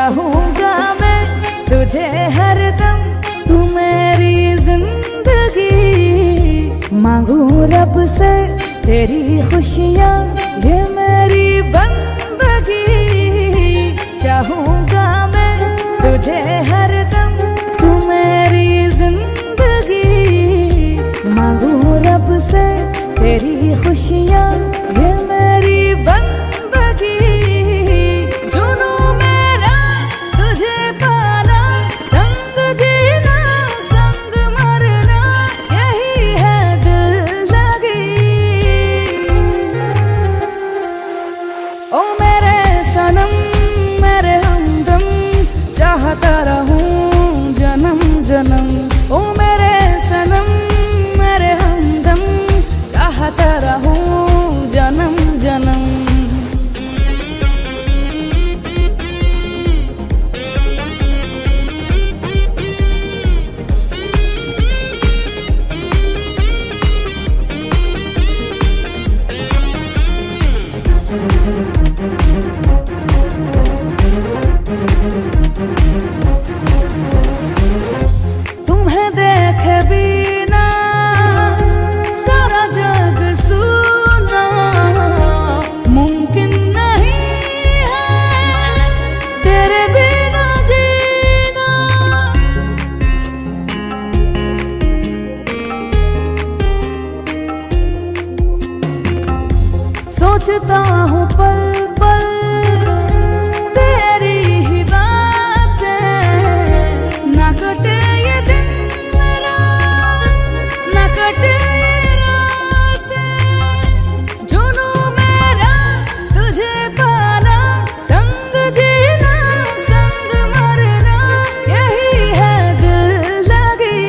चाहूंगा मैं तुझे हरदम, तू मेरी जिंदगी। मांगू रब से तेरी खुशियाँ, ये मेरी बंदगी। चाहूंगा मैं तुझे हरदम, तू मेरी जिंदगी। मांगू रब से तेरी खुशियाँ, ये मेरी बंदगी। जुनू मेरा तुझे पाना, संग जीना संग मरना, यही है दिल लगी। ओ मेरे सनम मेरे हमदम, चाहता रहूं जन्म जन्म। ओ मेरे सनम मेरे हमदम, चाहता रहूं जन्म जन्म। तुम्हें देखे बिना सारा जग सुना, मुमकिन नहीं है तेरे बिना जीना। सोचता हूँ पल पल तेरी ही बातें, ना कटे ये दिन मेरा, ना कटे ये रातें। जुनू मेरा तुझे पाना, संग जीना संग मरना, यही है दिल लगी।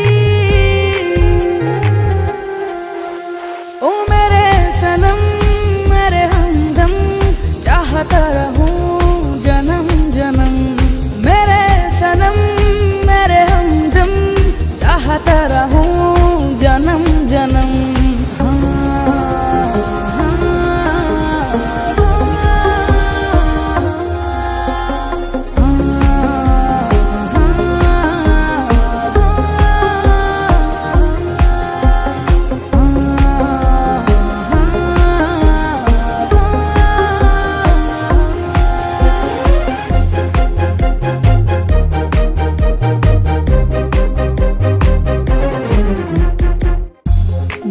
ओ मेरे सनम मेरे हमदम, चाहता रहूं जन्म जन्म। मेरे सनम मेरे हमदम, चाहता रहूं जन्म जन्म।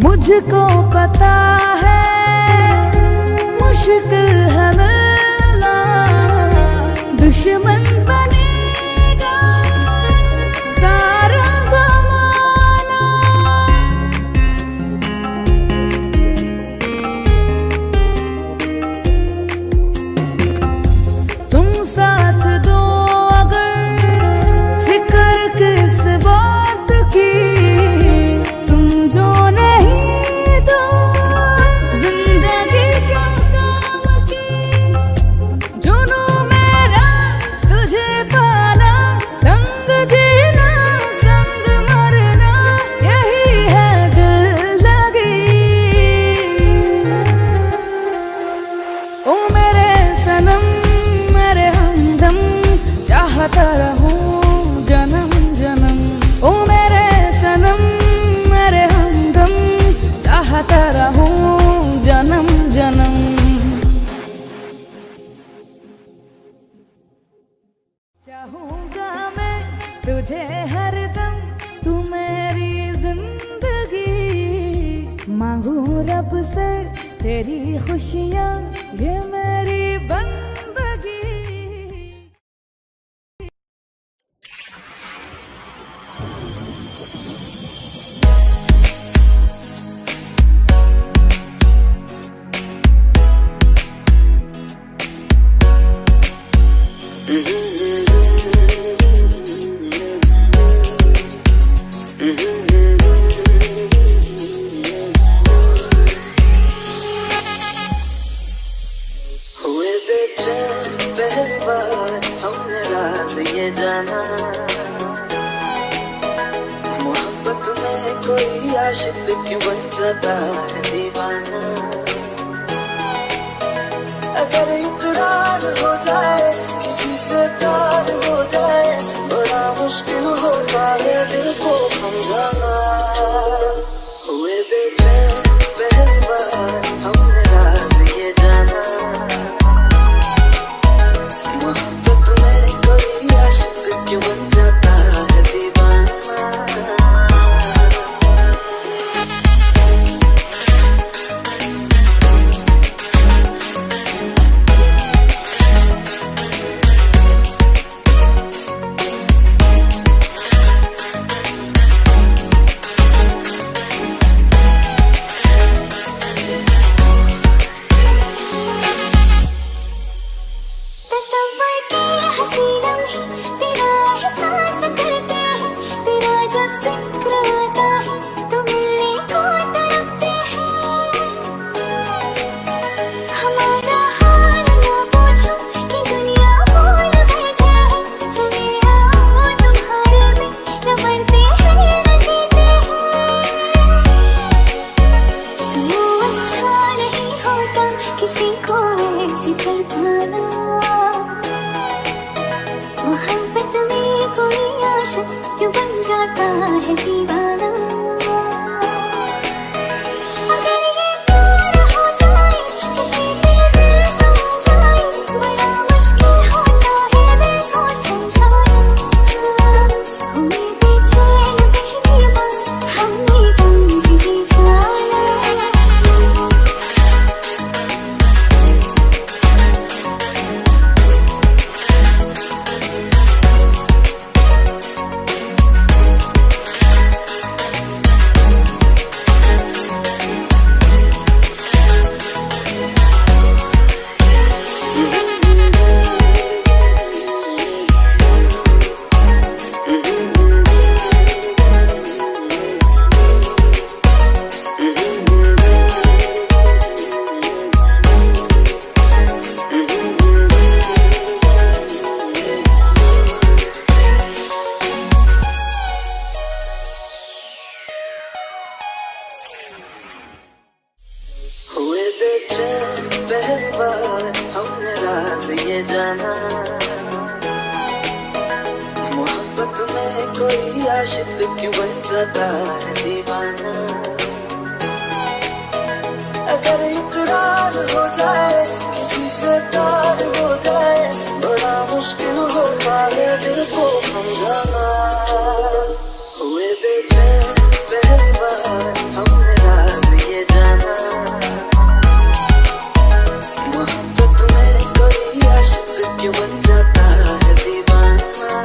मुझको पता है मुश्किल है मिलना, दुश्मन बनेगा सारा ज़माना। तुम साथ दो अगर फिक्र किस बात की, तुम जो नहीं दो जिंदगी क्या काम की। जुनू मेरा तुझे पाना, संग जीना संग मरना, यही है दिल लगी। ओ मेरे सनम मेरे हमदम, चाहता रहूं जन्म जन्म। ओ मेरे सनम मेरे हमदम, चाहता रहूं जन्म जन्म। चाहूंगा मैं तुझे हरदम, तू मेरी जिंदगी। मांगू रब से तेरी खुशियाँ, ये मेरी बंदगी। हुए बेचैन पहली बार हमने राज ये जाना, मोहब्बत में कोई आशिक क्यों बन जाता है दीवाना। अगर इकरार हो जाए किसी से प्यार जाता है दीवाना। अगर ये प्यार हो जाए किसी पे दिल सो जाए, बड़ा मुश्किल होता है दिल को समझाना। हुए बेचैन पहली बार हमने गम से जाना। हुए बेचैन पहली बार हमने राज ये जाना। मोहब्बत में कोई आशिक क्यों बन जाता है दीवाना। अगर इकरार हो जाए किसी से प्यार हो जाए, बड़ा मुश्किल होता है दिल को समझाना। हुए बेचैन पहली बार हमने राज ये जाना। मोहब्बत में कोई आशिक क्यों बन जाता है दीवाना।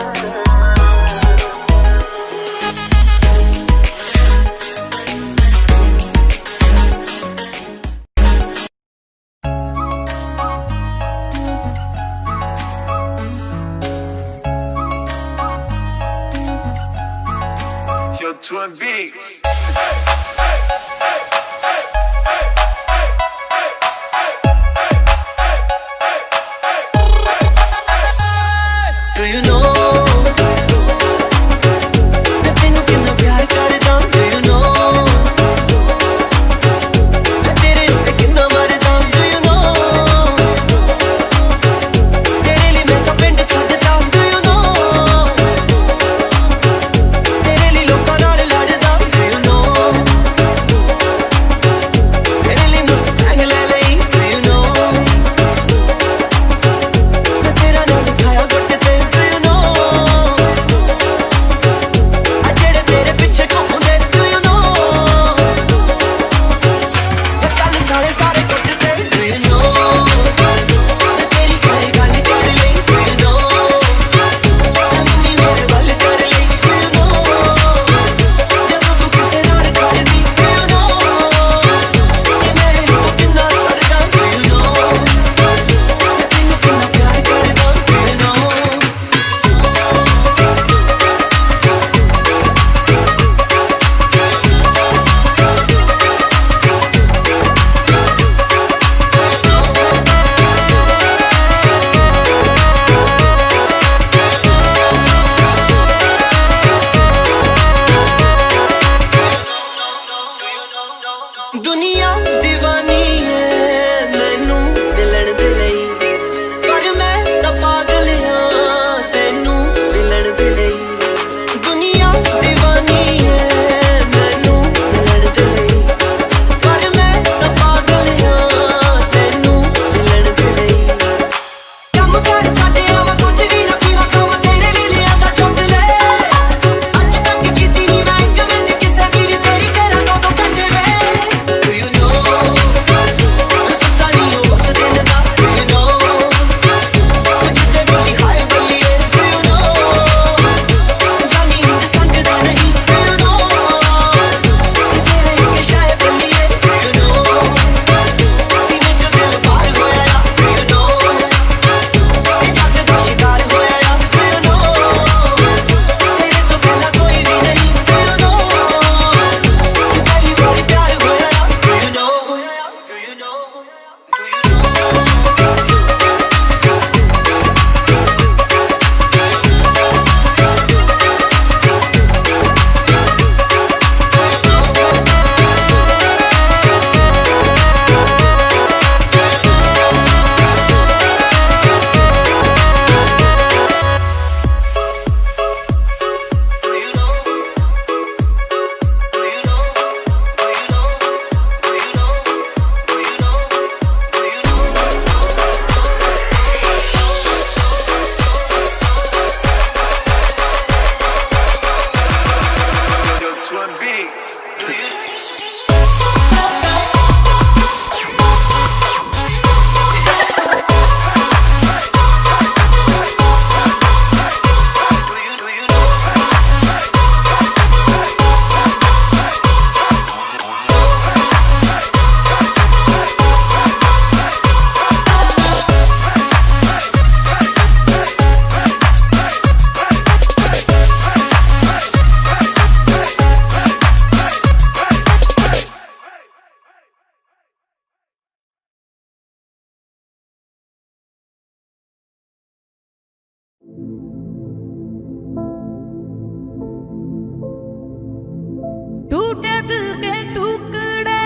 टूटे दिल के टुकड़े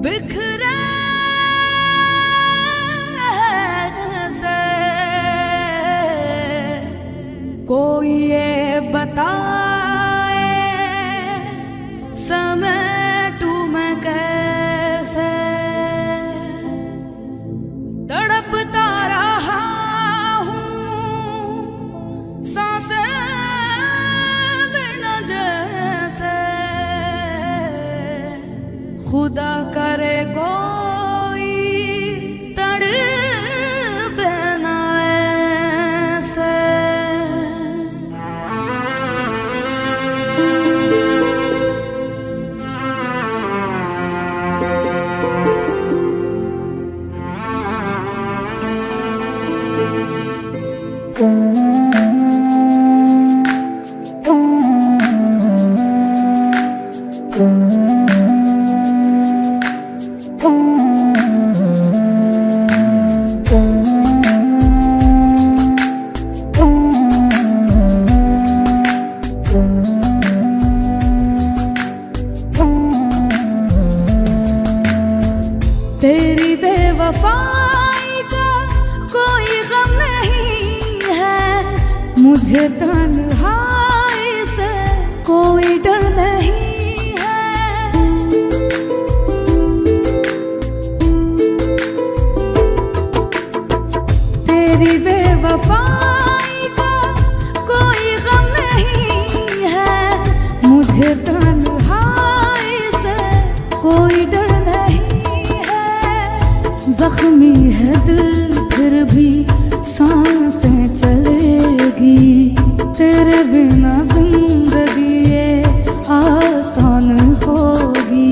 बिखरे से कोई ये बताए समेटूं मैं कैसे तड़पता रहा हूँ सांसें बिना जैसे खुदा करे कोई तड़पे ना ऐसे। तेरी बेवफाई का कोई गम नहीं है, मुझे तन्हाई से कोई डर नहीं है। तेरी बेवफाई का कोई गम नहीं है, मुझे तन्हाई से कोई डर जख्मी है दिल फिर भी सांसें चलेगी, तेरे बिना जिंदगी ये आसान होगी।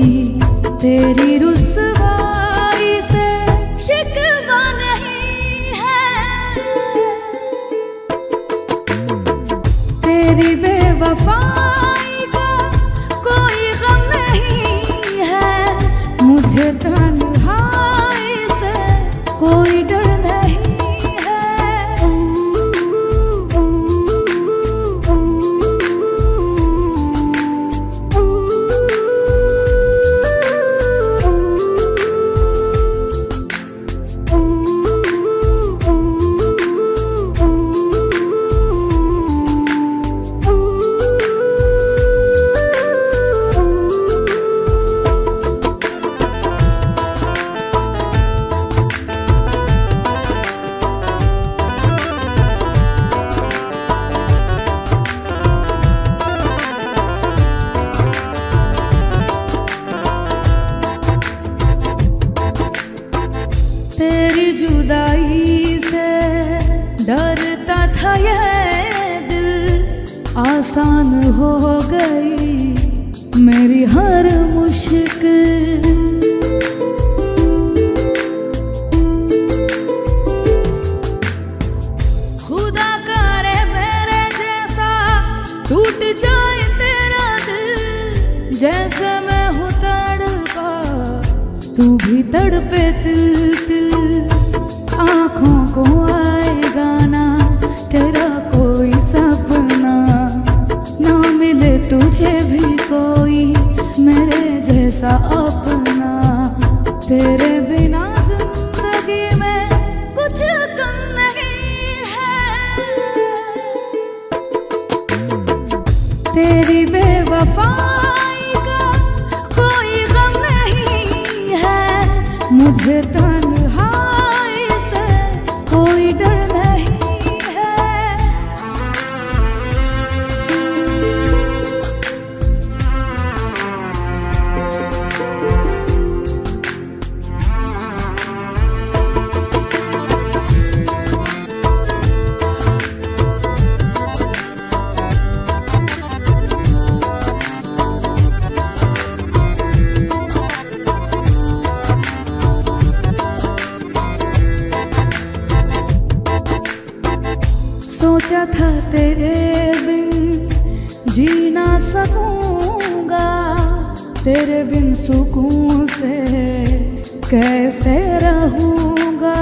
तेरी रुसवाई से शिकवा नहीं है, तेरी बेवफाई का कोई गम नहीं है, मुझे तन्हाई से कोई डर नहीं है। तेरी जुदाई से डरता था ये दिल, आसान हो गई मेरी हर मुश्किल। खुदा करे मेरे जैसा टूट जाए तेरा दिल, जैसे मैं हूँ तड़पा तू भी तड़पे तिल तिल। आँखों को आएगा ना तेरा कोई सपना, ना मिले तुझे भी कोई मेरे जैसा अपना। तेरे बिना जिंदगी में कुछ कम नहीं है, तेरी बेवफाई का कोई गम नहीं है, मुझे तन्हाई से कोई डर नहीं है। सोचा था तेरे बिन जी ना सकूंगा, तेरे बिन सुकून से कैसे रहूंगा।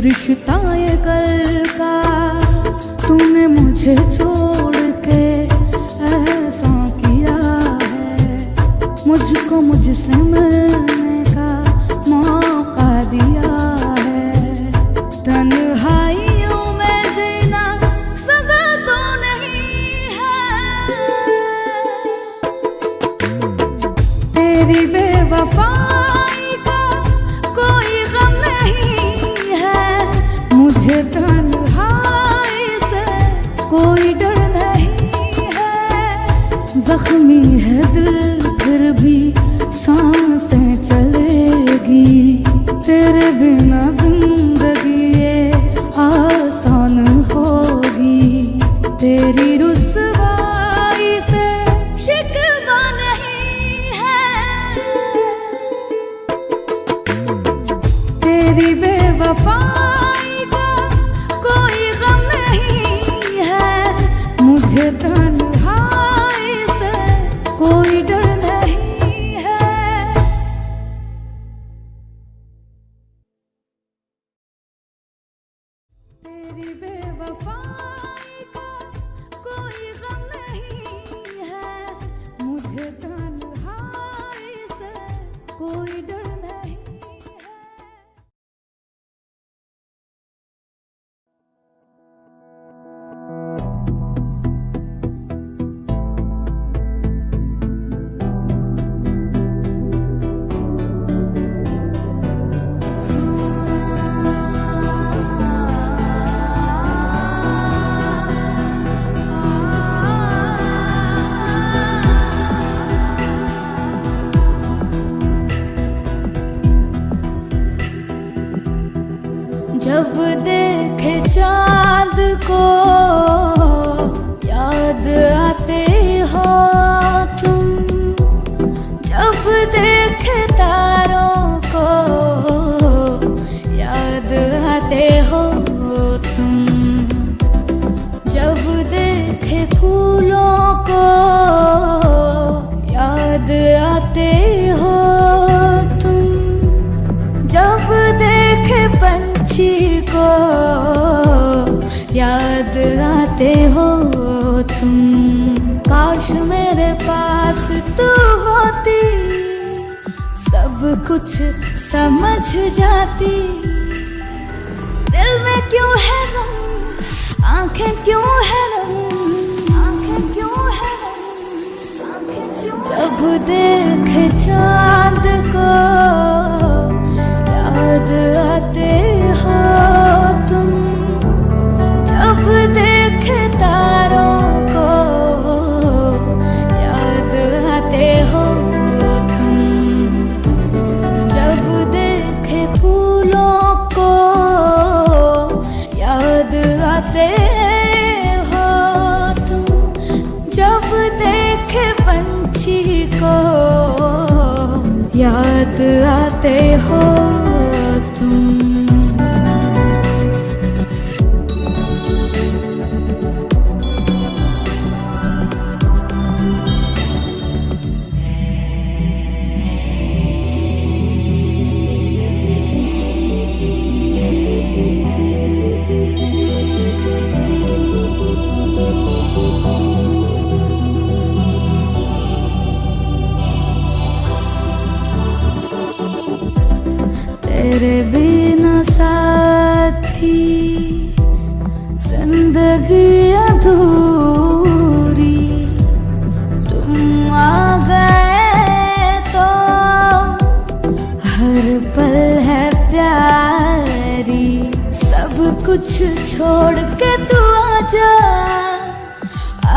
रिश्ता ये कल का तूने मुझे छोड़ के ऐसा किया है, मुझको मुझसे मिलने का मौका दिया है। तन्हाइयों में जीना सजा तो नहीं है, तेरी बेवफाई का कोई गम नहीं है, मुझे तन्हाई से कोई डर नहीं है। जख्मी है दिल फिर भी सांसें चलेगी, तेरे बिना जिंदगी ये आसान होगी। तेरी रुसवाई से शिकवा नहीं है, तेरी बेवफाई का कोई गम नहीं है, मुझे तन्हाई से कोई डर नहीं है। तेरी बेवफाई का कोई गम नहीं है, मुझे तन्हाई से कोई डर नहीं है। जब देखे चाँद को याद आते हो तुम, जब देखे तारों को याद आते हो तुम, जब देखे फूलों को याद आते हो तुम, जब देखे पंछी को याद आते हो तुम। काश मेरे पास तू होती, सब कुछ समझ जाती। दिल में क्यों है गम, आंखें क्यों है नम, आंखें क्यों है नम, आंखें क्यों। जब देखे चाँद को याद आते हो तुम, जब देखे तारों को याद आते हो तुम, जब देखे फूलों को याद आते हो तुम, जब देखे पंछी को याद आते हो तुम। तेरे बिना साथी जिंदगी अधूरी, तुम आ गए तो हर पल है प्यारी। सब कुछ छोड़ के तू आजा,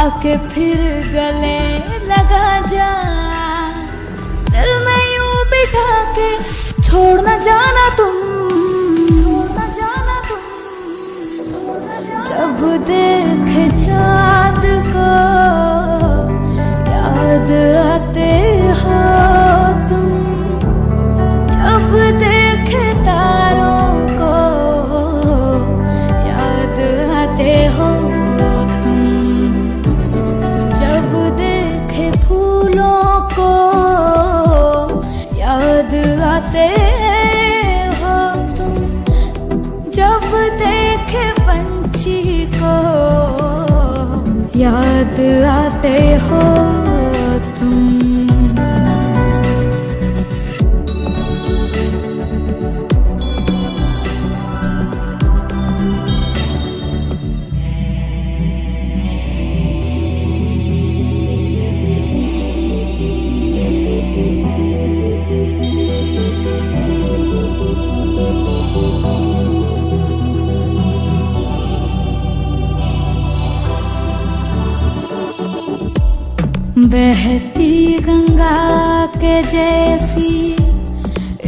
आके फिर गले लगा जा। दिल में यूं बिठा के छोड़ न जाना तुम, छोड़ न जाना तुम, छोड़ न जाना। जब देखे चाँद को याद आते हो तुम, जब देखे तारों को याद आते हो तुम, जब देखे फूलों को याद आते हो तुम, जब आते हो तुम। बहती गंगा के जैसी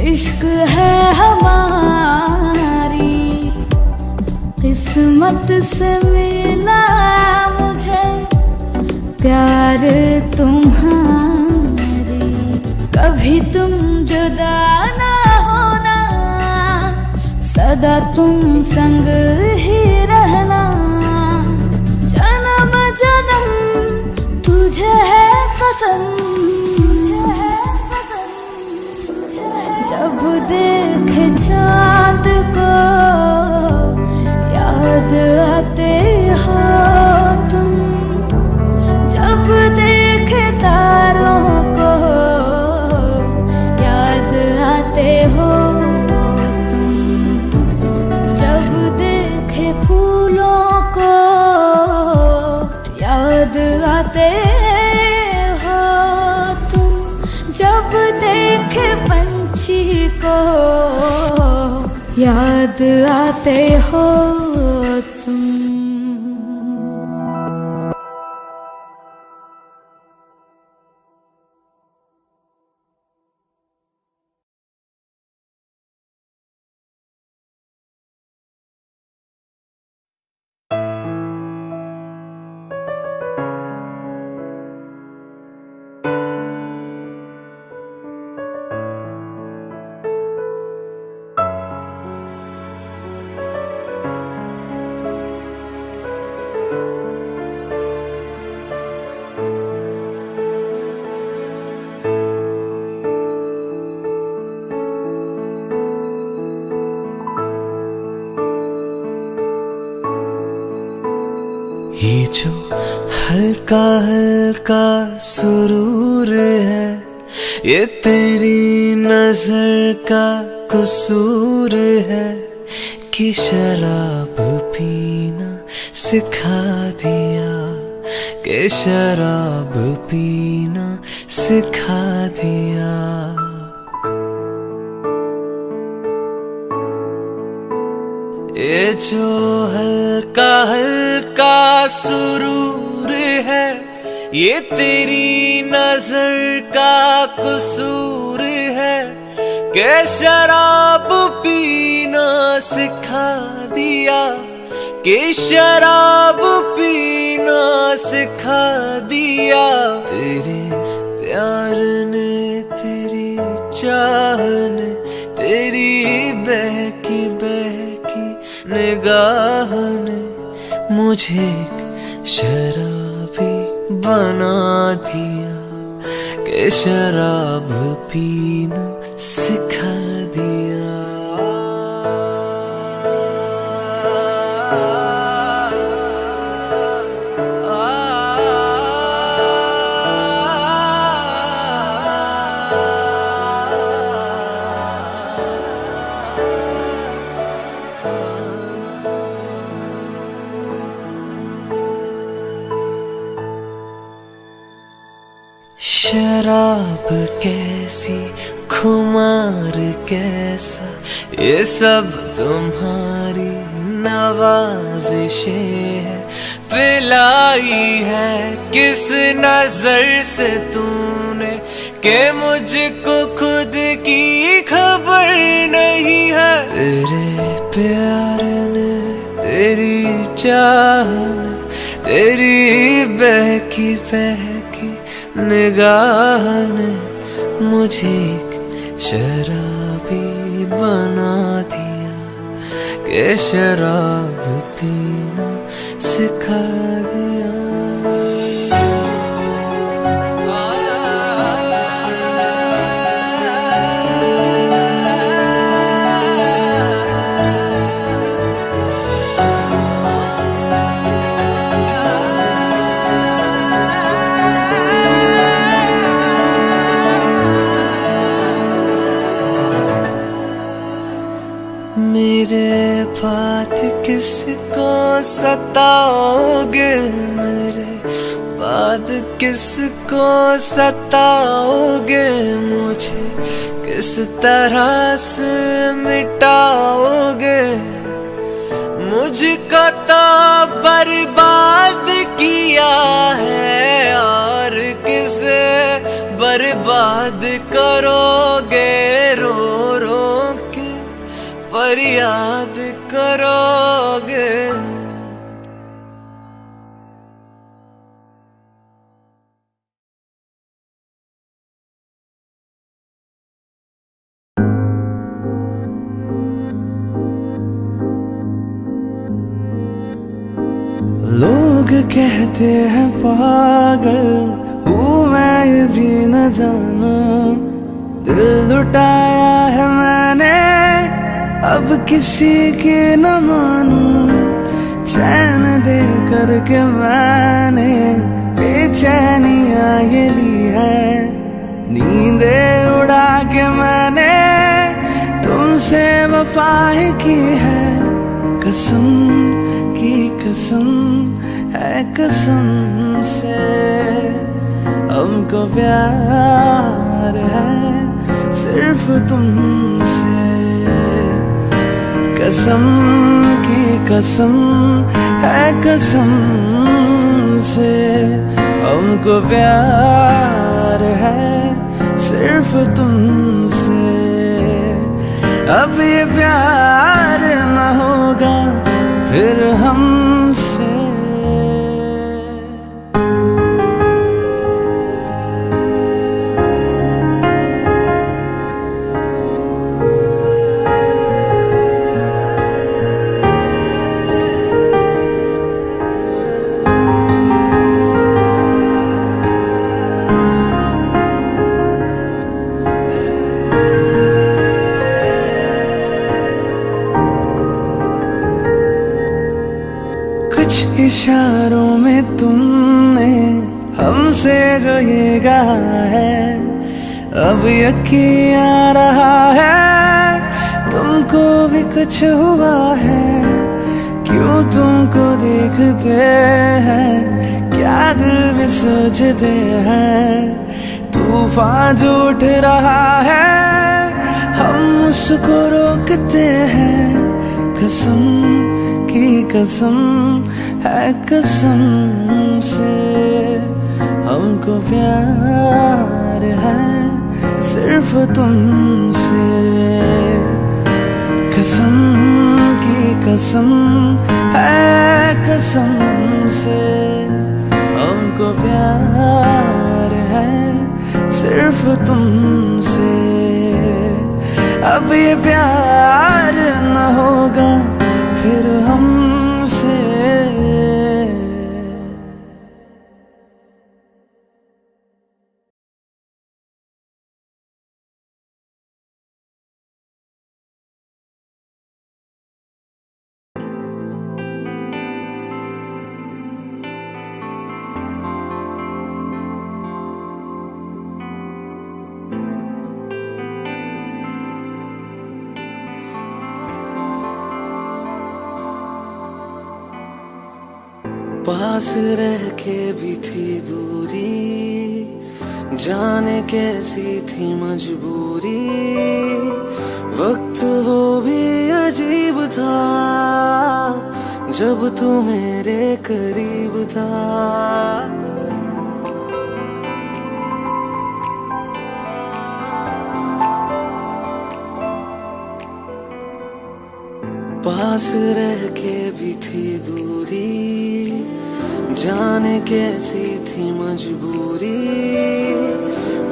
इश्क है हमारी, किस्मत से मिला मुझे प्यार तुम्हारी। कभी तुम जुदा ना होना, सदा तुम संग ही रहना। जन्म जन्म तुझे है पसंद, तुझे है पसंद, तुझे है। जब देखे चांद को याद आते हो तुम, जब देखे तारों को याद आते हो तुम, जब देखे फूलों को याद आते हो तुम, जब देखे पंछी को याद आते हो तुम। ये जो हल्का हल्का सुरूर है, ये तेरी नजर का कसूर है कि शराब पीना सिखा दिया, कि शराब पीना सिखा दिया। ये जो हल्का हल्का सुरूर है, ये तेरी नजर का कसूर है कि शराब पीना सिखा दिया, कि शराब पीना सिखा दिया। तेरे प्यार ने, तेरी चाह ने, तेरी बहकी बहकी निगाह ने मुझे एक शराबी बना दिया, कि शराब पीना सिखा दिया। शराब कैसी, खुमार कैसा, ये सब तुम्हारी नवाज़िशें है। पिलाई है किस नजर से तूने कि मुझको खुद की खबर नहीं है। तेरे प्यार ने, तेरी चाह ने, तेरी बहकी बहकी निगाह ने मुझे एक शराबी बना दिया, कि शराब पीना सिखा दिया। मेरे बात किसको सताओगे, मेरे बात किसको सताओगे, मुझे किस तरह से मिटाओगे। मुझको तो बर्बाद किया है और किसे बर्बाद करोगे, रो रो के फरियाद करोगे। लोग कहते हैं पागल हूँ मैं, ये भी न जानूं दिल लुटाया है मैंने, अब किसी की न मानूं। चैन दे करके मैंने बेचैनियाँ ये ली है, नींदे उड़ा के मैंने तुमसे वफाएं की है। कसम की कसम है कसम से, हमको प्यार है सिर्फ तुमसे। कसम की कसम है कसम से, हमको प्यार है सिर्फ तुमसे। अब ये प्यार न होगा फिर हमसे। कुछ इशारों में तुमने हमसे जो ये कहा है, अब यकीन आ रहा है तुमको भी कुछ हुआ है। क्यों तुमको देखते हैं क्या दिल में सोचते हैं, तूफान जो उठ रहा है हम उसको रोकते हैं। कसम की कसम है कसम से, हमको प्यार है सिर्फ तुमसे। कसम की कसम है कसम से, हमको प्यार है सिर्फ तुमसे। अब ये प्यार न होगा फिर हमसे। पास रह के भी थी दूरी, जाने कैसी थी मजबूरी। वक्त वो भी अजीब था जब तू मेरे करीब था। पास रह के भी थी दूरी, जाने कैसी थी मजबूरी।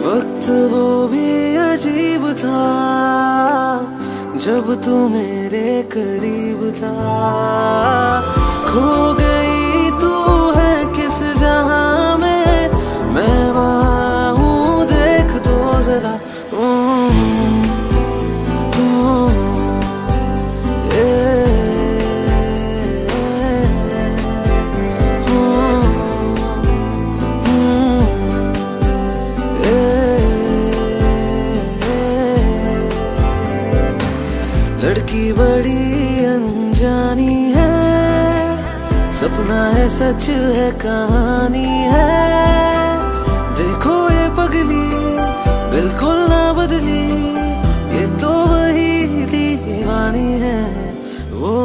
वक्त वो भी अजीब था जब तू मेरे करीब था। खो गई तू है किस जहां में, मैं वहां हूँ देख तो जरा। लड़की बड़ी अनजानी है, सपना है सच है कहानी है। देखो ये पगली बिल्कुल ना बदली, ये तो वही दीवानी है। वो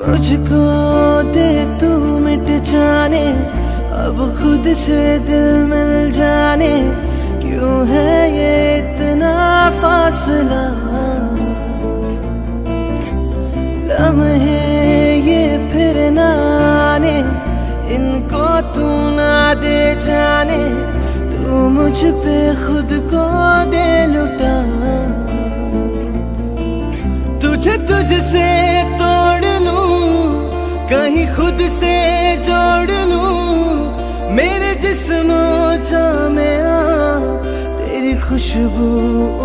मुझको दे तू मिट जाने, अब खुद से दिल मिल जाने। क्यों है ये इतना फासला, लम्हे ये फिर ना आने, इनको तू ना दे जाने। तू मुझ पे खुद को दे लुटा, तुझे तुझसे तोड़ लूं, कहीं खुद से जोड़ लूं। मेरे जिस्म जां में तेरी खुशबू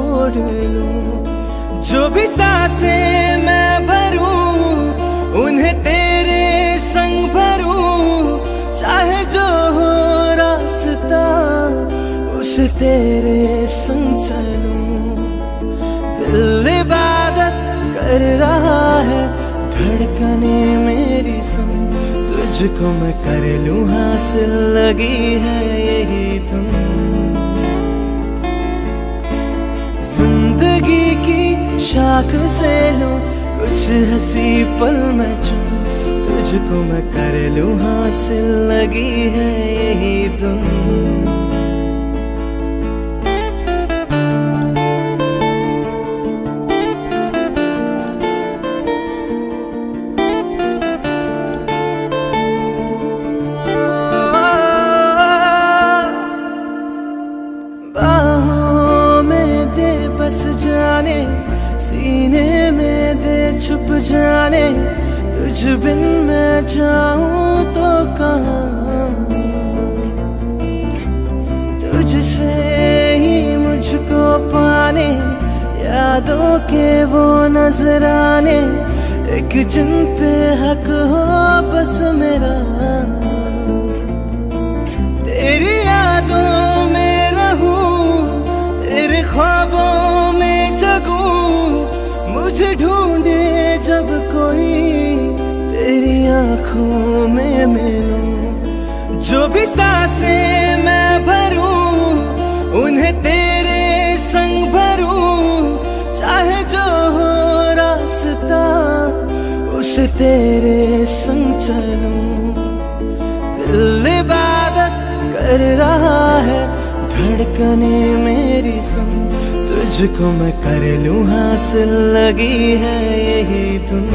ओढ़ लूं। जो भी सांसें मैं भरूं, उन्हें तेरे संग भरूं। चाहे जो हो रास्ता, उसे तेरे संग चलूं। दिल इबादत कर रहा है, धड़कने मेरी सुन। तुझको मैं कर लूं हासिल, लगी है यही तुम। जिंदगी की शाख से लूं कुछ हंसी पल मैं चुन। तुझको मैं कर लूं हासिल, लगी है यही तुम। सीने में दे छुप जाने, तुझ बिन मैं जाऊं तो कहाँ। तुझसे ही मुझको पाने, यादों के वो नजराने। एक जिन पे हक हो बस मेरा, तेरी यादों में रहूं, तेरे ख्वाबों में जगूं। मुझे ढूंढे जब कोई, तेरी आंखों में मिलूं। जो भी सांसें मैं भरूं, उन्हें तेरे संग भरूं। चाहे जो हो रास्ता, उसे तेरे संग चलूं। दिल इबादत कर रहा है, धड़कने मेरी सुन। तुझको मैं कर लूं हासिल, लगी है यही तुम।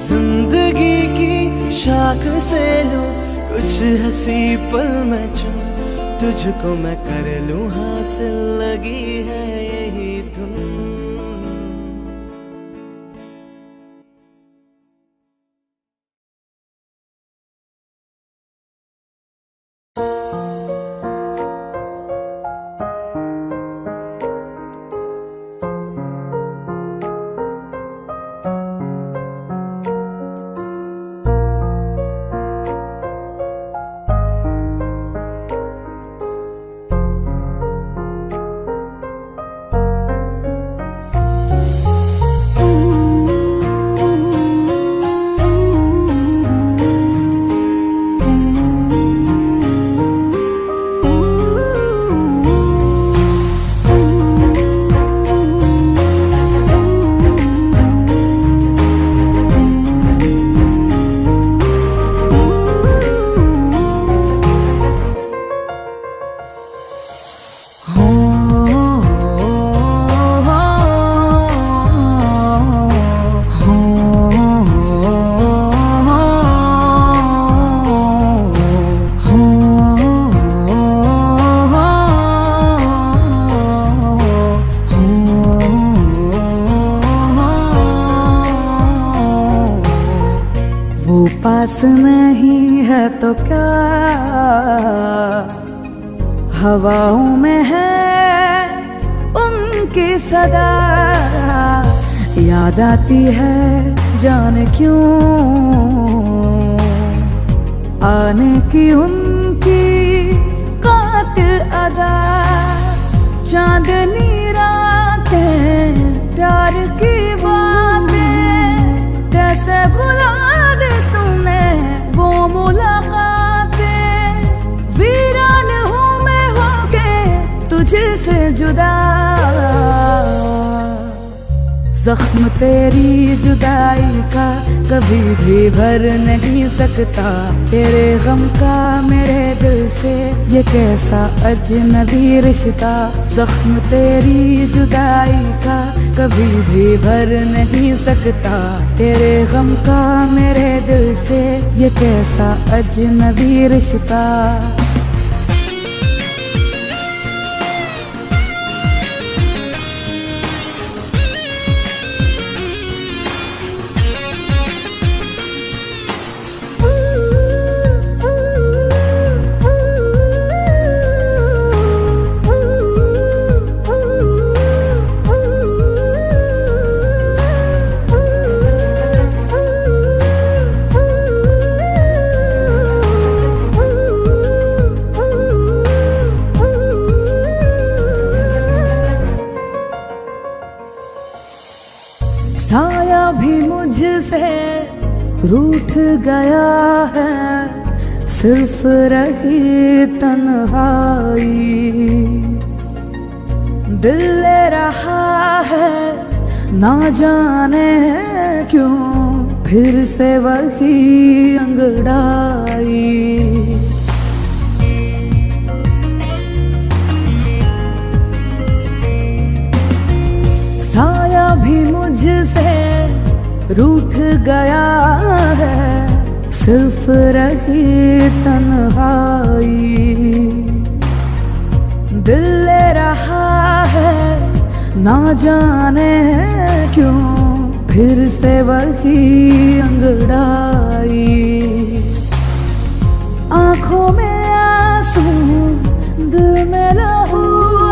जिंदगी की शाख से लूं कुछ हंसी पल मैं चुन। तुझको मैं कर लूं हासिल, लगी है यही तुम। पास नहीं है तो क्या, हवाओं में है उनकी सदा। याद आती है जाने क्यों आने की उनकी कातिल अदा। चांदनी रातें प्यार की बातें कैसे भुला दे तुमने वो मुलाकातें। वीरान हूँ मैं होके तुझसे जुदा, जख्म तेरी जुदाई का कभी भी भर नहीं सकता। तेरे गम का मेरे दिल से ये कैसा अजनबी रिश्ता। जख्म तेरी जुदाई का कभी भी भर नहीं सकता। तेरे गम का मेरे दिल से ये कैसा अजनबी रिश्ता। साया भी मुझसे रूठ गया है, सिर्फ रही तन्हाई। दिल ले रहा है ना जाने क्यों फिर से वही अंगड़ाई। साया भी मुझसे रूठ गया है, सिर्फ रही तन्हाई। दिल ले रहा है ना जाने क्यों फिर से वही अंगड़ाई। आंखों में आंसू दिल में लहू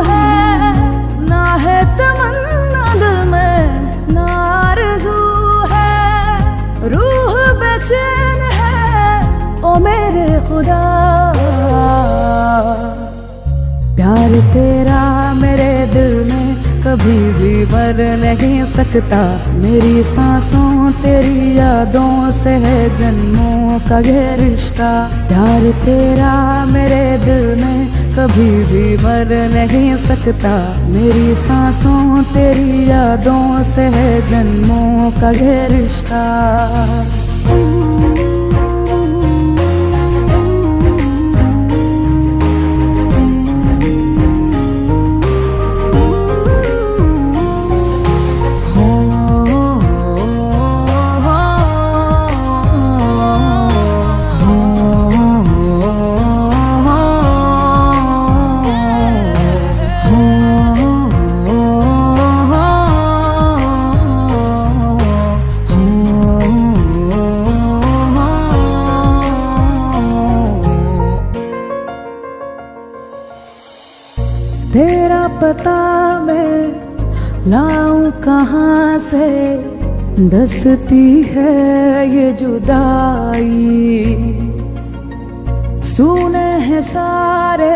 है, ना है तमन्ना दिल में ना आरज़ू है। रूह बेचैन है ओ मेरे खुदा, प्यार तेरा मेरे दिल में कभी भी मर नहीं सकता। मेरी सांसों तेरी यादों से है जन्मों का ये रिश्ता। प्यार तेरा मेरे दिल में कभी भी मर नहीं सकता। मेरी सांसों तेरी यादों से है जन्मों का ये रिश्ता। तेरा पता मैं लाऊं कहाँ से, डसती है ये जुदाई। सुने हैं सारे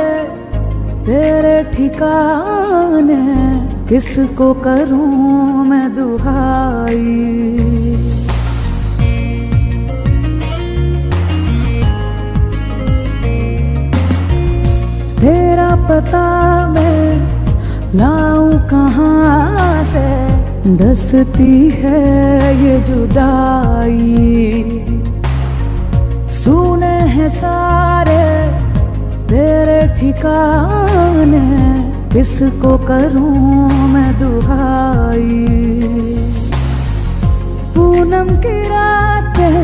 तेरे ठिकाने, किसको करूं मैं दुहाई। तेरा पता मैं लाऊं कहाँ से, डसती है ये जुदाई। सुने हैं सारे तेरे ठिकाने, किसको करूं मैं दुहाई। पूनम की रातें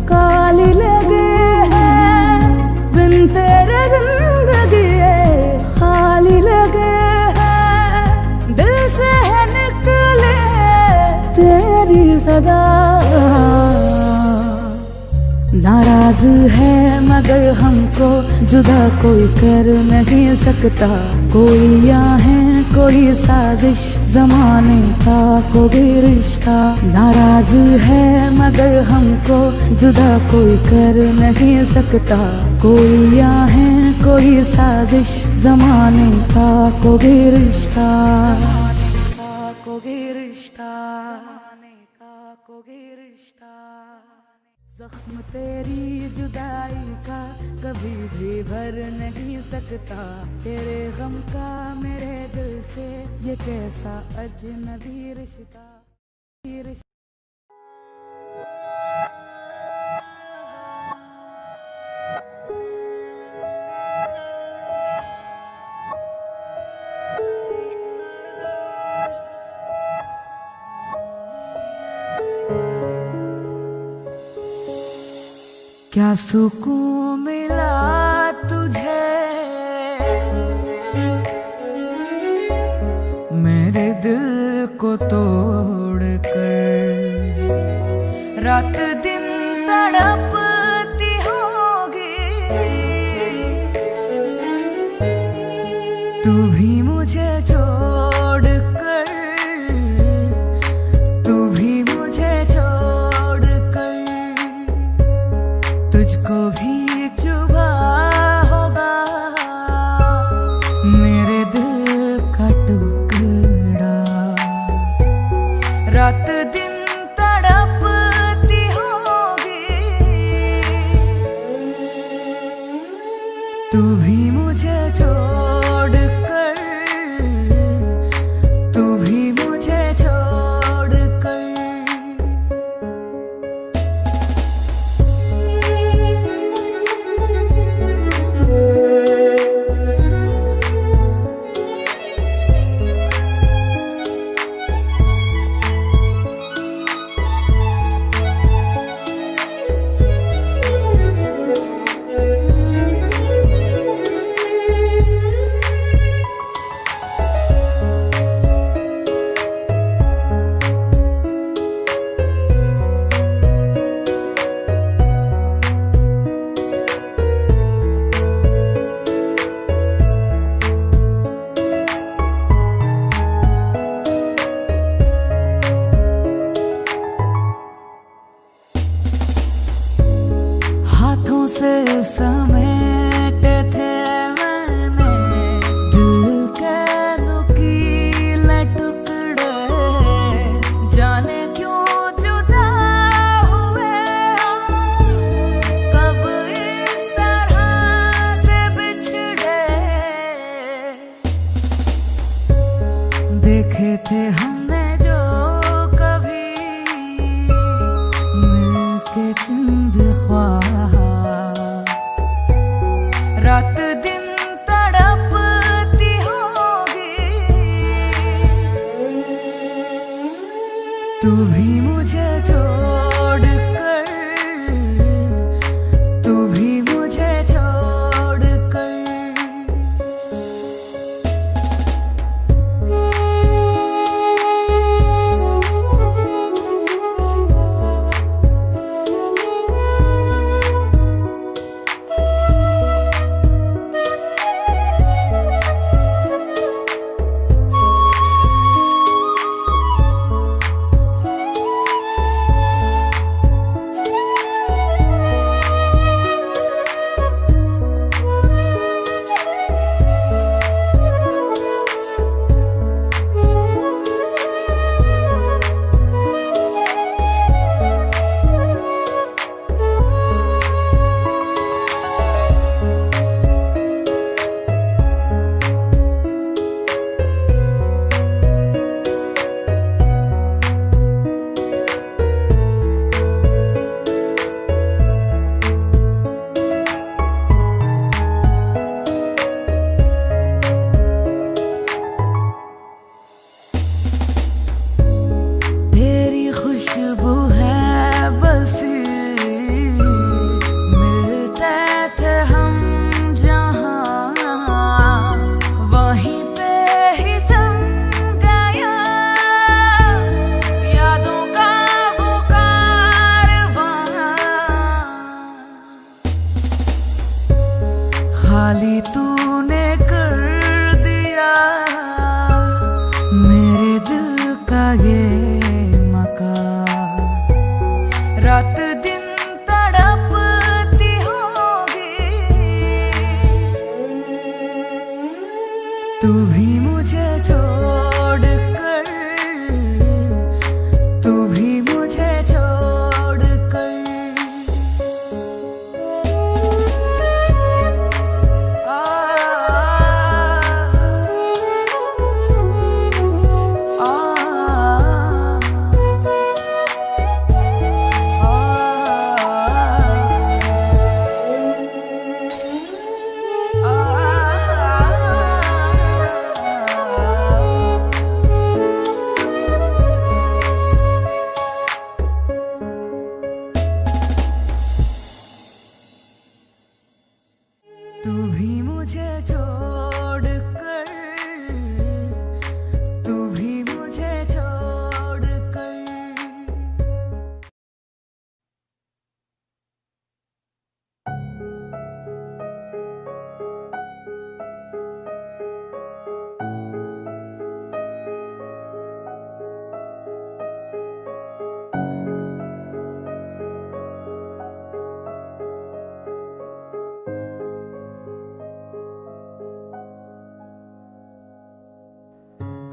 काली लगे हैं, बिन तेरे जिंदगी खाली लगे हैं। दिल से है निकले तेरी सदा, नाराज है मगर हमको जुदा कोई कर नहीं सकता। कोई आहें कोई साजिश जमाने का कोई रिश्ता। नाराज है मगर हमको जुदा कोई कर नहीं सकता। कोई आहें कोई साजिश जमाने का कोई रिश्ता। कोई रिश्ता कोई रिश्ता। जख्म तेरी जुदाई का कभी भी भर नहीं सकता। तेरे गम का मेरे दिल से ये कैसा अजनबी रिश्ता। क्या सुकून मिला तुझे मेरे दिल को तोड़ कर। रात दिन तड़पती होगी तू भी मुझे छोड़ कर। तू भी मुझे छोड़ कर तुझको भी चुभा होगा मेरे दिल का टुकड़ा। रात दिन तड़पती होगी तू भी मुझे छोड़ कर। तू भी मुझे छोड़ कर। हाथों से समेटे थे मैंने दिल के नुकीले टुकड़े। जाने क्यों जुदा हुए हम कब इस तरह से बिछड़े। देखे थे हमने जो कभी मिलके चंद ख्वाब। रात दिन तड़पती होगी तू भी मुझे छोड़ कर। तू भी मुझे छोड़ कर।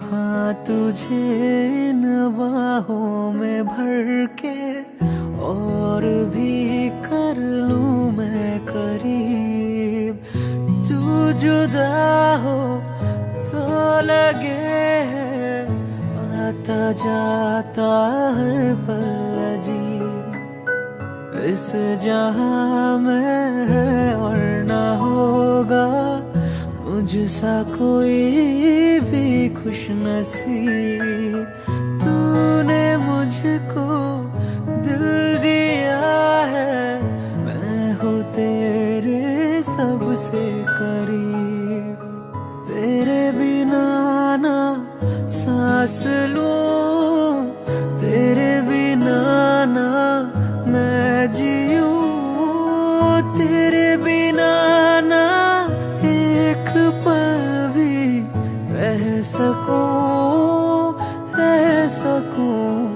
हाँ तुझे इन बाहों में भर के और भी कर लूं मैं करीब। तू जुदा हो तो लगे आता जाता हर पल अजीब। इस जहां में है और न होगा मुझसा कोई भी खुश नसीब। तूने मुझको दिल दिया है, मैं हूँ तेरे सबसे करीब। तेरे बिना ना सांस लूं, तेरे बिना ना मैं जीऊं, तेरे बिना ना एक पल भी रह सकूं।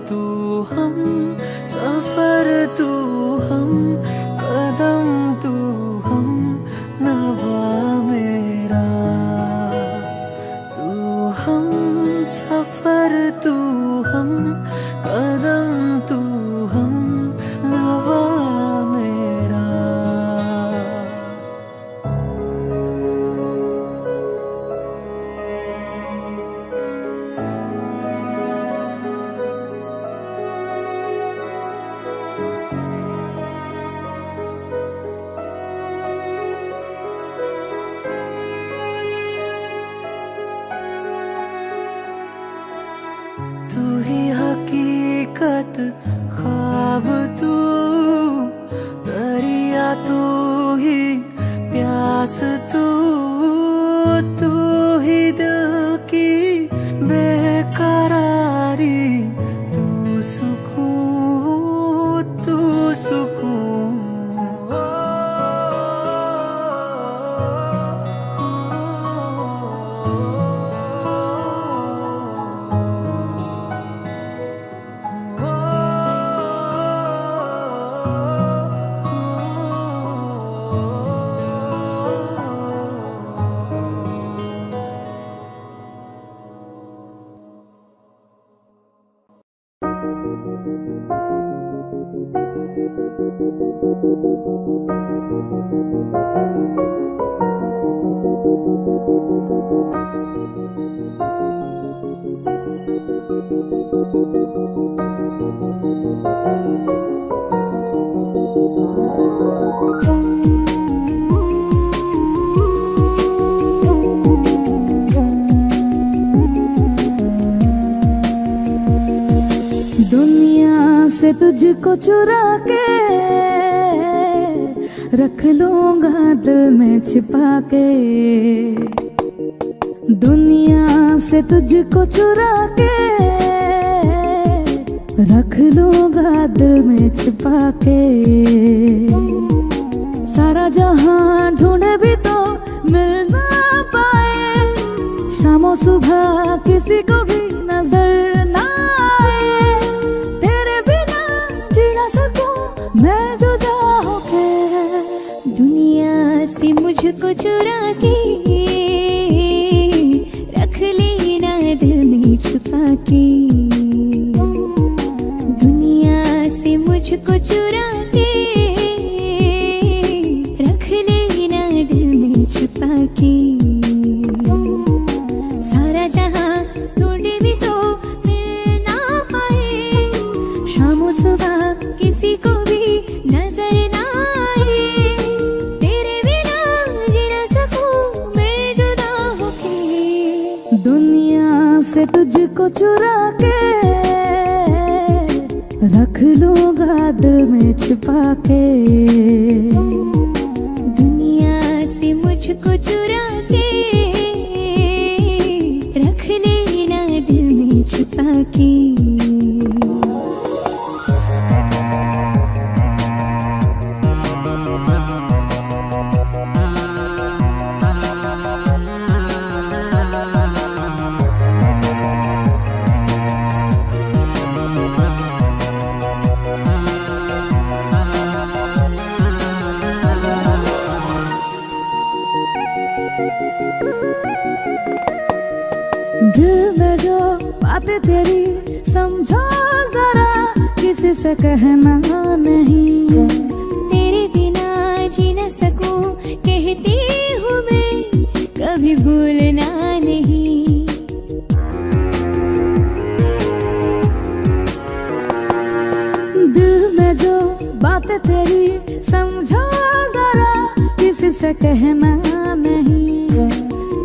तू हम सफर, तू हम कदम, तू हम नवा मेरा। तू हम सफर, तू हम कदम, तू हम नवा मेरा। तू ही हकीकत, ख्वाब तू, दरिया तू ही प्यास तू। तू ही दिल की बेकरारी, तू सुकून, तू सुकून। दुनिया से तुझको चुरा के रख लूंगा दिल में छिपा के। दुनिया से तुझको चुरा के रख लूंगा दिल में छिपा के। सारा जहां ढूंढे भी तो मिल ना पाए, शामों सुबह किसी को भी नजर ना आए। तेरे बिना जी ना सकूं मैं जुदा होके। दुनिया से मुझको चुरा के रख लेना दिल में छुपा के। दुनिया से मुझको चुरा के रख लेना दिल में छुपा के। सारा जहां ढूंढे भी तो मिल ना पाए, शामों सुबह किसी को भी नजर ना आए। तेरे बिना जी ना सकूं मैं जुदा होके। दुनिया से तुझको चुरा के रख लूंगा दिल में छिपा के। दुनिया से मुझको चुरा के रख लेना दिल में छुपा के। दिल में बातें तेरी समझो जरा, किसी से कहना नहीं। तेरे बिना जी न सकूं कहती हूँ मैं, कभी भूलना नहीं। दिल में जो बातें तेरी समझो जरा, किसी से कहना नहीं।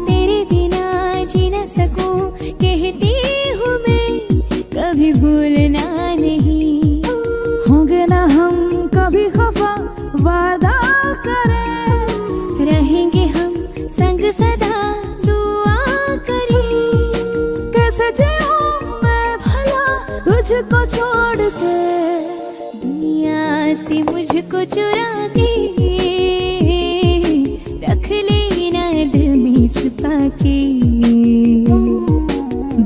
तेरे बिना जी न सकूं कहती हूँ मैं, कभी भूलना नहीं। होंगे ना हम कभी खफा, वादा करें रहेंगे हम संग सदा, दुआ करें। कैसे जीऊं मैं भला तुझको छोड़ के, दुनिया से मुझको चुरा के रख लेना दिल में छुपा के।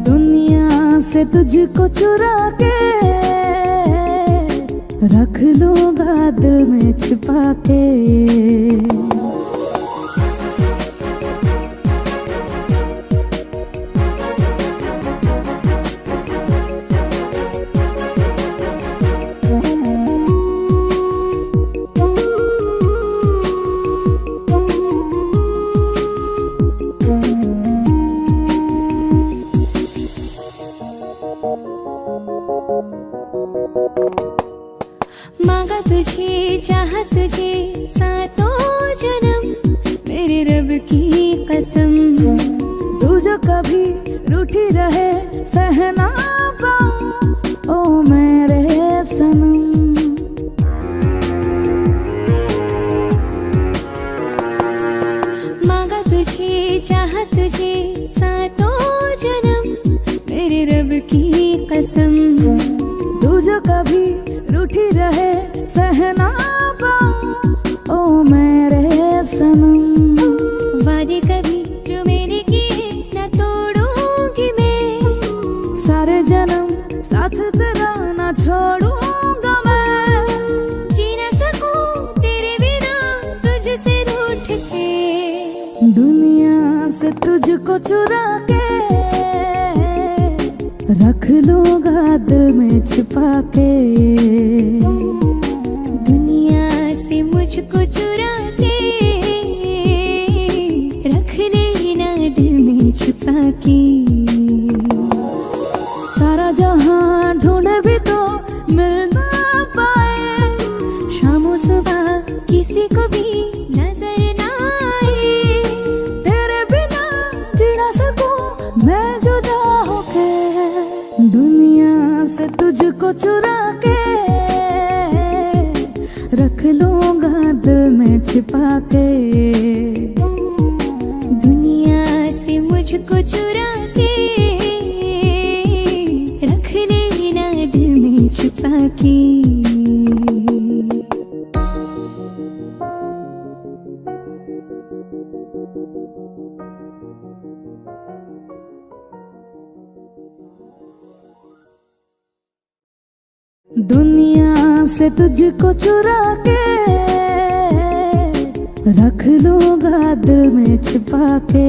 दुनिया से तुझको चुरा के रख लूंगा दिल में छिपा के। मांगा तुझे चाहा तुझे सातों जन्म, मेरे रब की कसम। तू जो कभी रूठी रहे सहना पाऊं, ओ मेरे सनम। मांगा तुझे चाहा तुझे सातों जन्म, मेरे रब की कसम। तू जो कभी रूठी रहे सहना पाऊं, ओ मेरे सनम। वादे कभी जो मैंने किए न तोड़ूंगी मैं, सारे जन्म साथ तेरा न छोड़ूंगा मैं। जी न सकूं तेरे बिना तुझसे रूठ के। दुनिया से तुझको चुरा के रख लूंगा दिल में छिपा के। दुनिया से मुझको चुरा के रख लेना दिल में छुपा के। सारा जहां ढूंढे भी तो मिल ना पाए, शाम सुबह किसी को भी नजर ना आए। तेरे बिना जी ना सकूं मैं जुदा होके। दुनिया से तुझको चुरा के रख लूंगा दिल में छिपा के। दुनिया से मुझको चुरा के रख लेना दिल में छुपा के। दुनिया से तुझको चुरा के रख लूंगा दिल में छिपा के।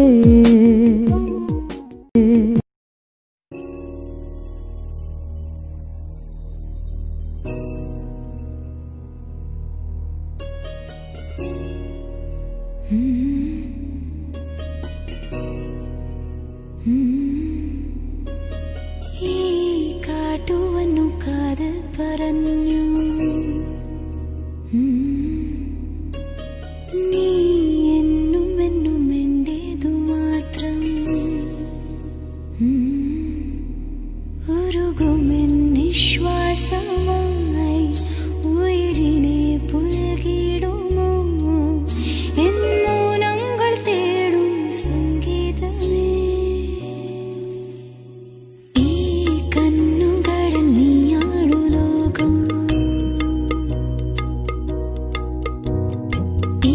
ഈ കാട്ടുവന്നു കാതൽ പറഞ്ഞു, നീ എന്നും എന്നും എന്റേതു മാത്രം. ഉരുകുമെൻ നിശ്വാസമായി ഉയിരിനെ പുൽകിടുമോ എൻ മൗനങ്ങൾ തേടും സംഗീതമേ. ഈ കണ്ണുകളിൽ നീയാണു ലോകം,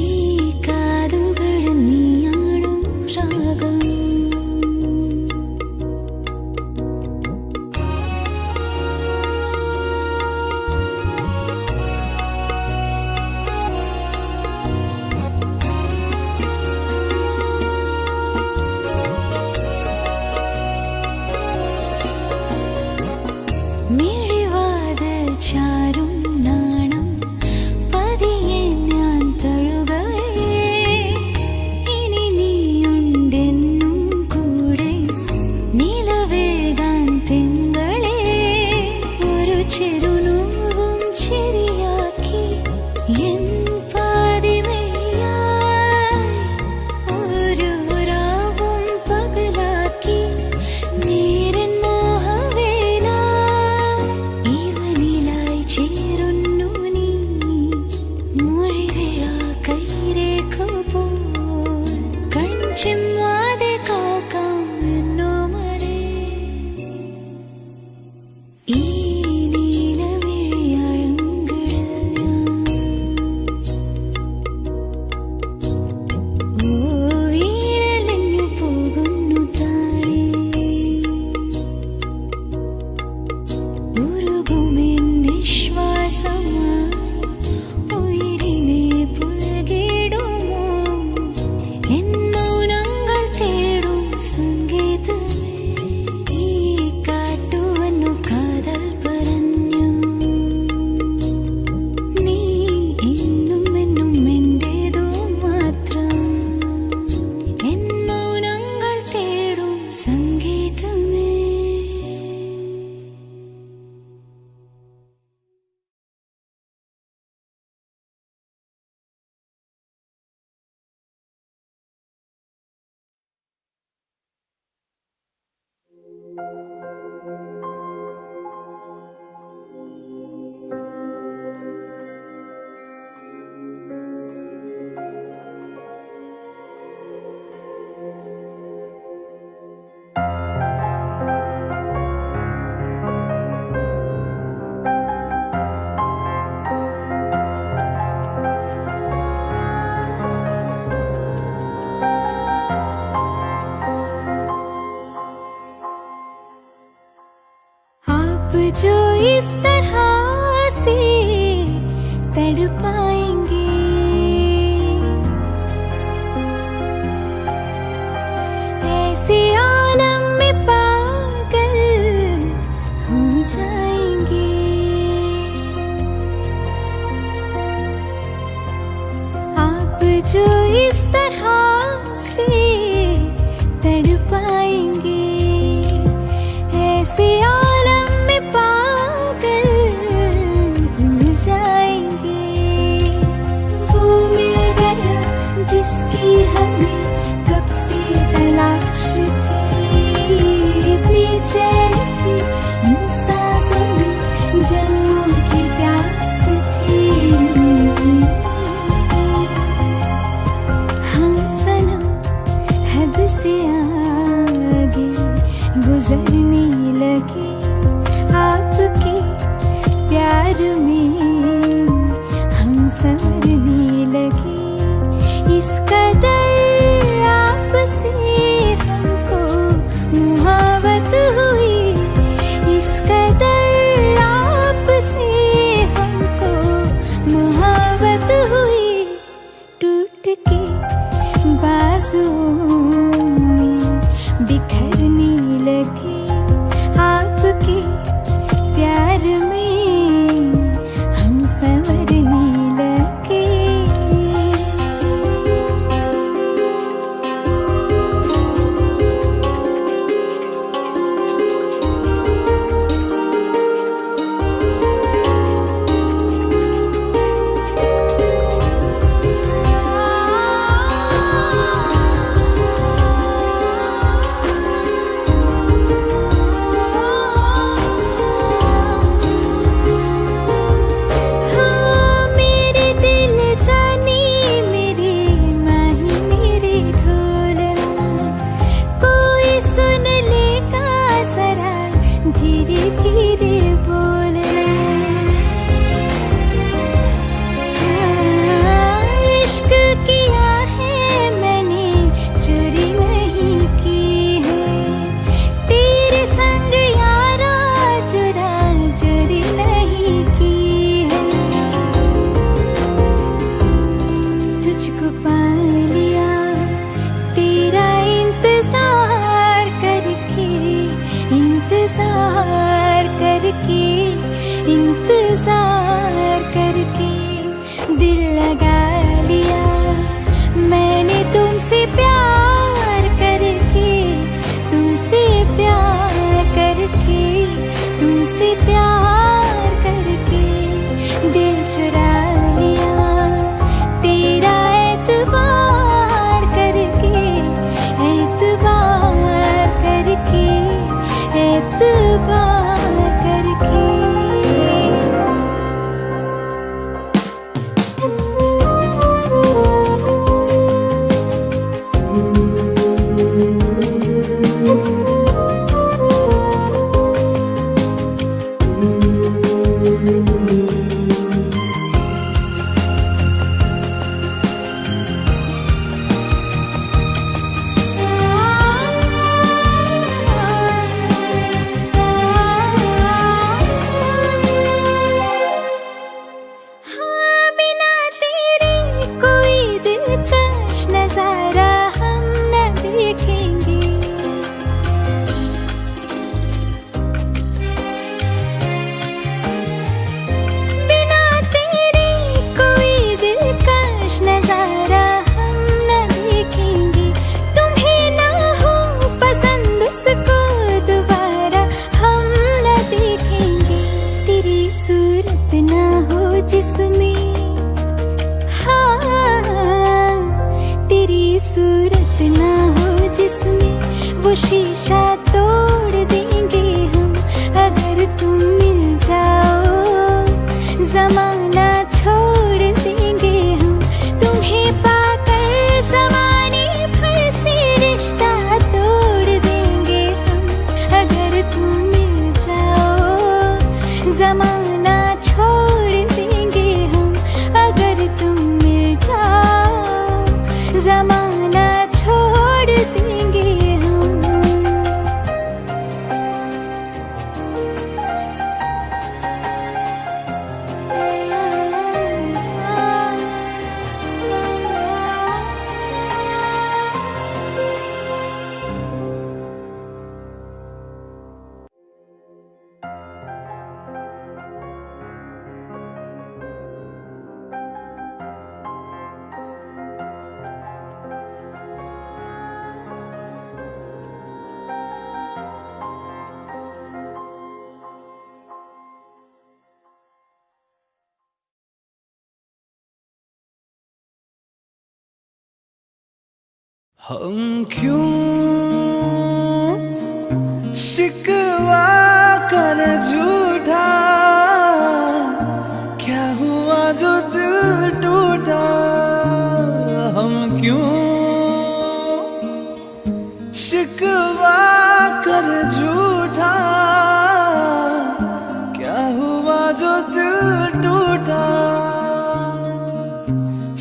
ഈ കാതുകളിൽ നീയാണു രാഗം. जो इस तरह से तड़पाएंगे, ऐसे आलम में पागल हो जाएंगे। आप जो इस तरह से तड़पाएंगे, ऐसे जिसकी हमें कब से तलाश थी, बेचैन थी इन सांसों में जन्मों की प्यास थी। हम सनम हद से आगे गुजरने लगे, आपके प्यार में हम संवरने लगे। इस कदर आपसे हमको मोहब्बत हुई, इस कदर आपसे हमको मोहब्बत हुई। टूट के बाजुओं में बिखरने लगे, आपके प्यार में हम संवरने लगे। इंतजार करके दिल लगा लिया मैंने तुमसे, प्यार करके तुमसे, प्यार करके तुमसे, प्यार करके दिल चुरा लिया तेरा एतबार करके, एतबार करके, एतबार करके। हम क्यों शिकवा कर झूठा, क्या हुआ जो दिल टूटा। हम क्यों शिकवा कर झूठा, क्या हुआ जो दिल टूटा।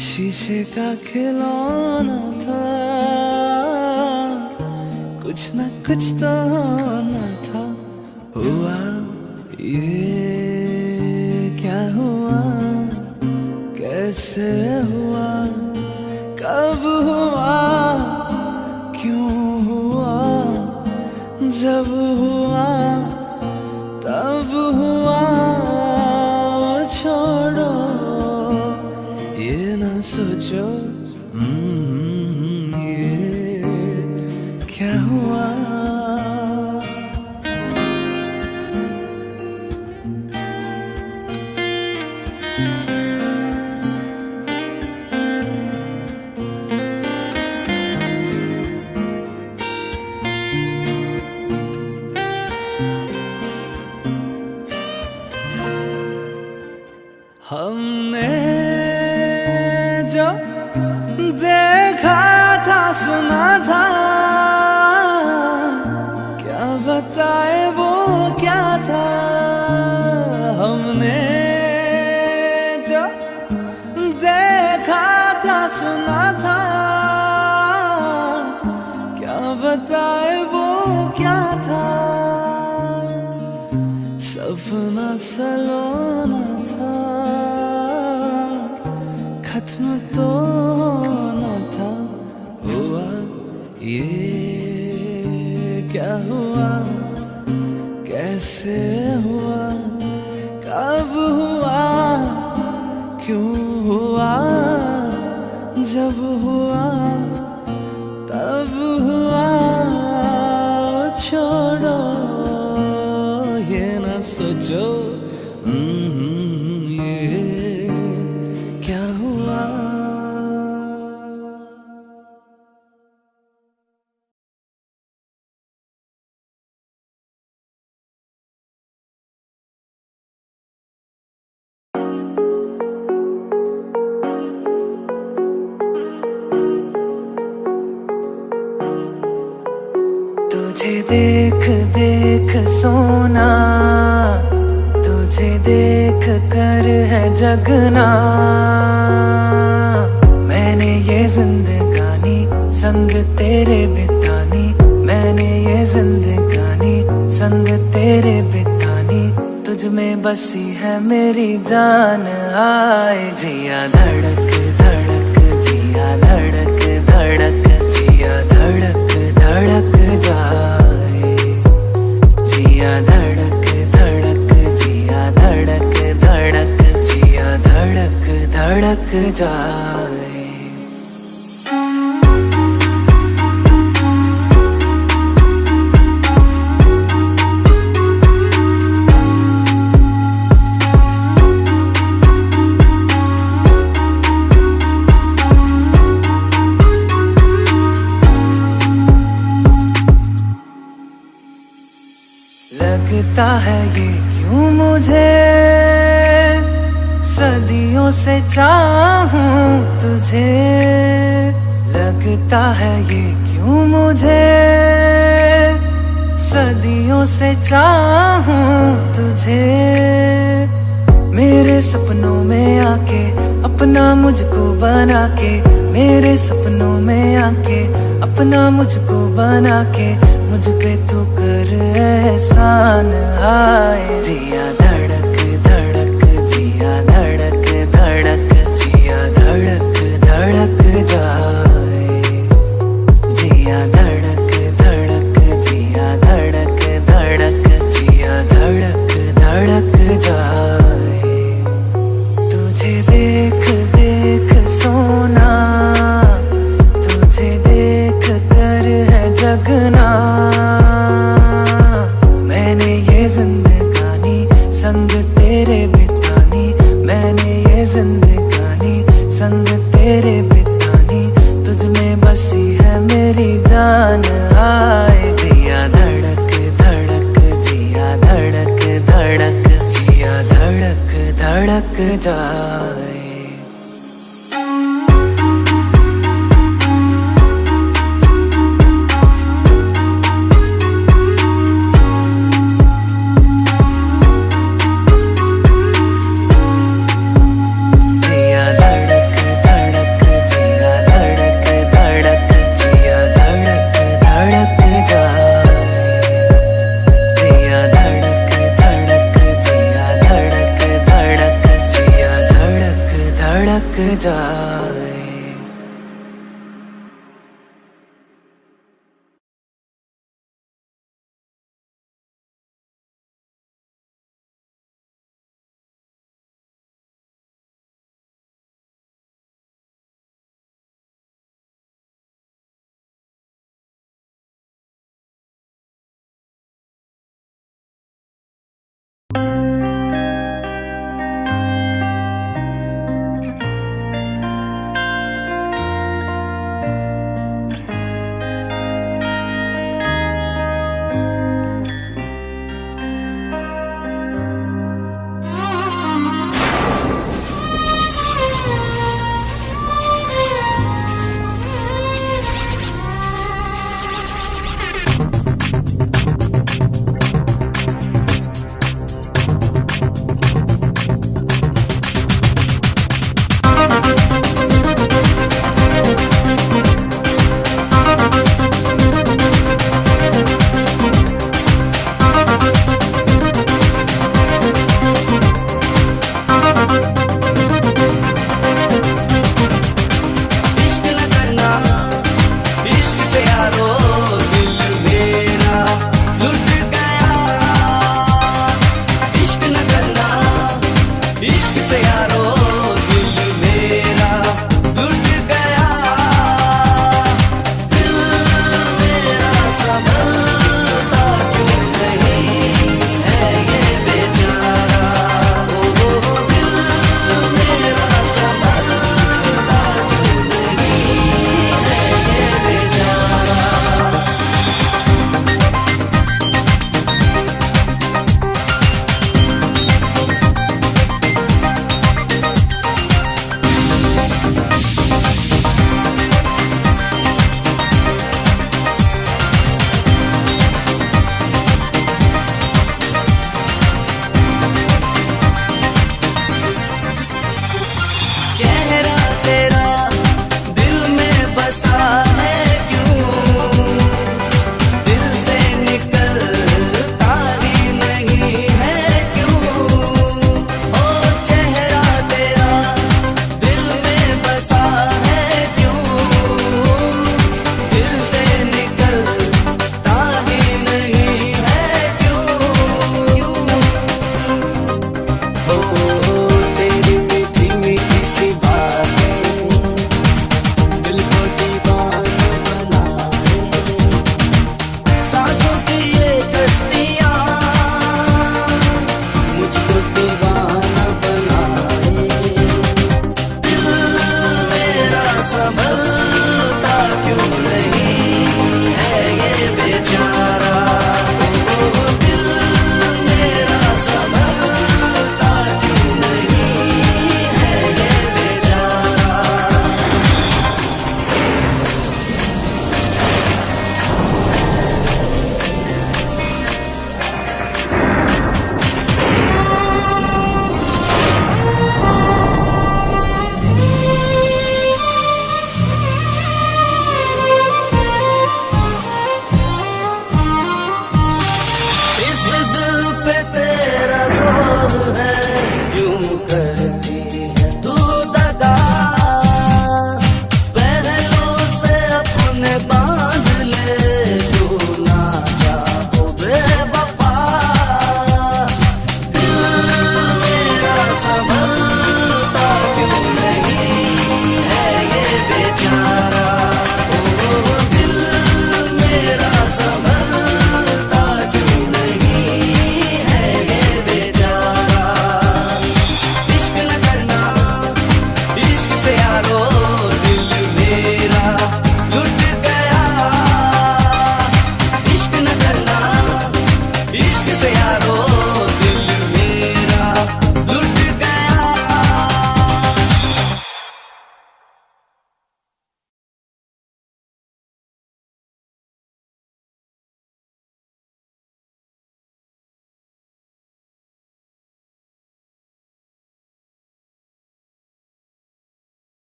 शीशे का खिलौना था, कुछ न कुछ तो होना था। हुआ ये क्या हुआ, कैसे हुआ, कब हुआ, क्यों हुआ। जब हुआ तब हुआ, छोड़ो ये न सोचो ये क्या हुआ। हमने जो देखा था सुना था, क्या बताए वो क्या था। हमने जो देखा था सुना था, क्या बताए वो क्या था। सपना सलोना था, खत्म तो न था। हुआ ये क्या हुआ, कैसे हुआ, कब हुआ, क्यों हुआ। जब हुआ तब हुआ, छोड़ो ये न सोचो ये क्या हुआ। तुझे देख देख सोना, तुझे देख कर है जगना। मैंने ये जिंदगानी संग तेरे बितानी, मैंने ये जिंदगानी संग तेरे बितानी। तुझ में बसी है मेरी जान, आए जिया धड़क धड़क, जिया धड़क धड़क, जिया धड़क धड़क जाए। जिया धड़क धड़क, जिया धड़क धड़क, जिया धड़क धड़क जाए। लगता है ये क्यों मुझे, सदियों से चाहूं तुझे। लगता है ये क्यों मुझे, सदियों से चाहूं तुझे। मेरे सपनों में आके अपना मुझको बना के, मेरे सपनों में आके अपना मुझको बना के। मुझ पे तू कर एहसान, आए जिया धड़क धड़क, जिया धड़क धड़क, जिया धड़क धड़क जाए। जिया धड़क धड़क, जिया धड़क धड़क, जिया धड़क धड़क जाए। तुझे देख देख सोना, तुझे देख कर है जगना। मैंने ये जिंदगानी संग तेरे बितानी, मैंने ये जिंदगानी संग तेरे बितानी। तुझ में बसी है मेरी जान आए। जिया धड़क धड़क जिया धड़क धड़क जिया धड़क धड़क जाए। धड़क जाए।